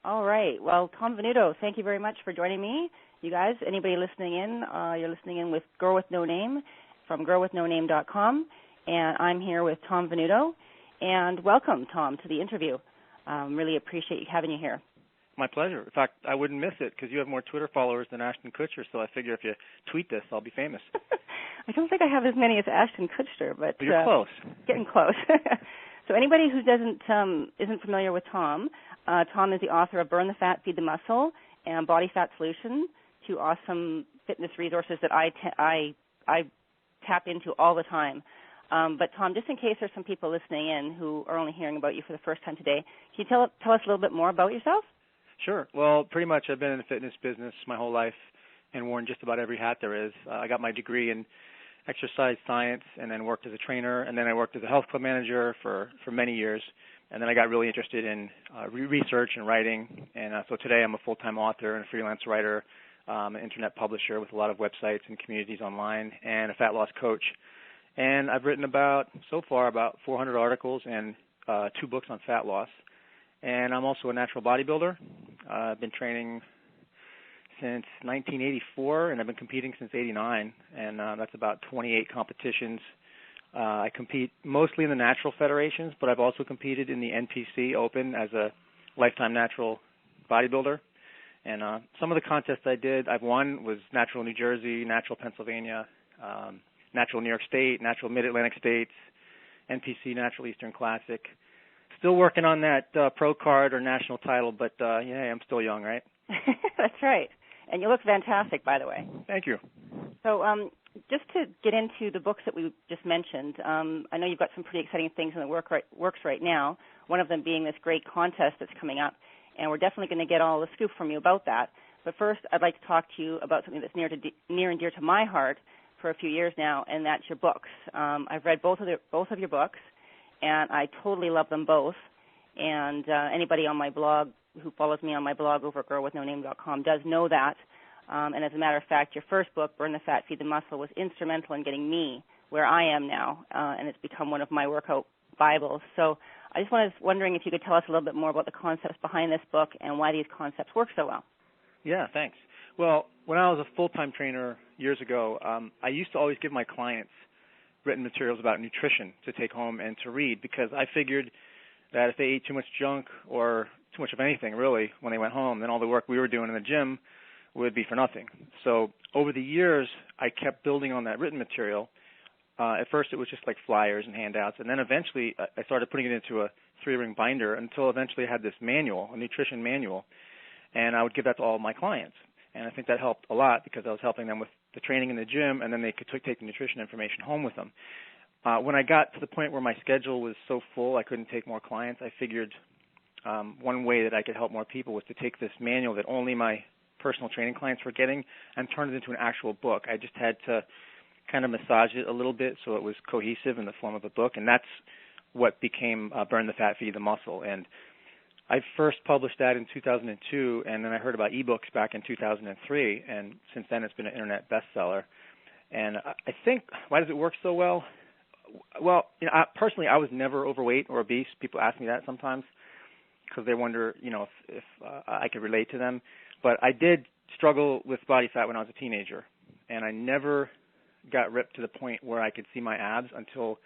All right. Well, Tom Venuto, thank you very much for joining me. You guys, anybody listening in, you're listening in with Girl with No Name from girlwithnoname.com, and I'm here with Tom Venuto. And welcome, Tom, to the interview. Really appreciate having you here. My pleasure. In fact, I wouldn't miss it because you have more Twitter followers than Ashton Kutcher, so I figure if you tweet this, I'll be famous. I don't think I have as many as Ashton Kutcher, but you're close. Getting close. So anybody who isn't familiar with Tom, Tom is the author of Burn the Fat, Feed the Muscle, and Body Fat Solution, two awesome fitness resources that I tap into all the time. But Tom, just in case there's some people listening in who are only hearing about you for the first time today, can you tell us a little bit more about yourself? Sure. Well, pretty much I've been in the fitness business my whole life and worn just about every hat there is. I got my degree in exercise science and then worked as a trainer, and then I worked as a health club manager for many years. And then I got really interested in research and writing. And so today I'm a full-time author and a freelance writer, an internet publisher with a lot of websites and communities online, and a fat loss coach. And I've written so far about 400 articles and 2 books on fat loss. And I'm also a natural bodybuilder. I've been training since 1984, and I've been competing since '89, and that's about 28 competitions. I compete mostly in the natural federations, but I've also competed in the NPC Open as a lifetime natural bodybuilder. And some of the contests I've won was Natural New Jersey, Natural Pennsylvania, Natural New York State, Natural Mid-Atlantic States, NPC Natural Eastern Classic. Still working on that pro card or national title, but yeah, I'm still young, right? That's right. And you look fantastic, by the way. Thank you. So just to get into the books that we just mentioned, I know you've got some pretty exciting things in the works right now, one of them being this great contest that's coming up, and we're definitely going to get all the scoop from you about that. But first, I'd like to talk to you about something that's near and dear to my heart for a few years now, and that's your books. I've read both of your books, and I totally love them both. And anybody on my blog who follows me on my blog over at girlwithnoname.com does know that. And as a matter of fact, your first book, Burn the Fat, Feed the Muscle, was instrumental in getting me where I am now, and it's become one of my workout Bibles. So I just was wondering if you could tell us a little bit more about the concepts behind this book and why these concepts work so well. Yeah, thanks. Well, when I was a full-time trainer years ago, I used to always give my clients written materials about nutrition to take home and to read because I figured that if they ate too much junk or too much of anything, really, when they went home, then all the work we were doing in the gym would be for nothing. So over the years, I kept building on that written material. At first, it was just like flyers and handouts, and then eventually I started putting it into a 3-ring binder until eventually I had this manual, a nutrition manual, and I would give that to all of my clients. And I think that helped a lot because I was helping them with the training in the gym, and then they could take the nutrition information home with them. When I got to the point where my schedule was so full I couldn't take more clients, I figured one way that I could help more people was to take this manual that only my personal training clients were getting and turn it into an actual book. I just had to kind of massage it a little bit so it was cohesive in the form of a book, and that's what became Burn the Fat, Feed the Muscle. And I first published that in 2002, and then I heard about ebooks back in 2003, and since then it's been an internet bestseller. And I think, why does it work so well? Well, personally, I was never overweight or obese. People ask me that sometimes because they wonder, if I could relate to them. But I did struggle with body fat when I was a teenager, and I never got ripped to the point where I could see my abs until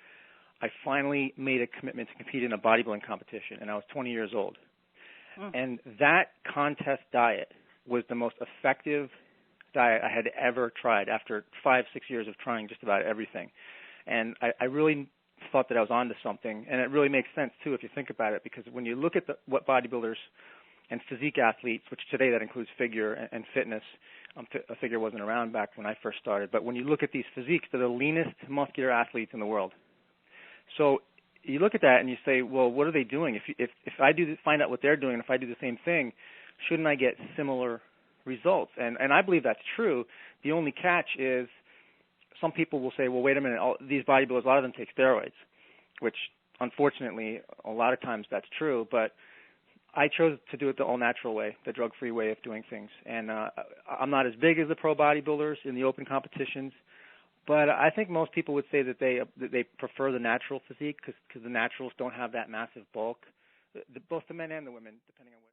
I finally made a commitment to compete in a bodybuilding competition, and I was 20 years old. And that contest diet was the most effective diet I had ever tried after 5-6 years of trying just about everything. And I really thought that I was onto something, and it really makes sense, too, if you think about it, because when you look at what bodybuilders and physique athletes, which today that includes figure and fitness, a figure wasn't around back when I first started, but when you look at these physiques, they're the leanest muscular athletes in the world. So you look at that and you say, well, what are they doing? If I find out what they're doing, and if I do the same thing, shouldn't I get similar results? And I believe that's true. The only catch is some people will say, well, wait a minute, these bodybuilders, a lot of them take steroids, which unfortunately a lot of times that's true, but I chose to do it the all-natural way, the drug-free way of doing things. And I'm not as big as the pro bodybuilders in the open competitions, but I think most people would say that they prefer the natural physique because the naturals don't have that massive bulk, both the men and the women, depending on what.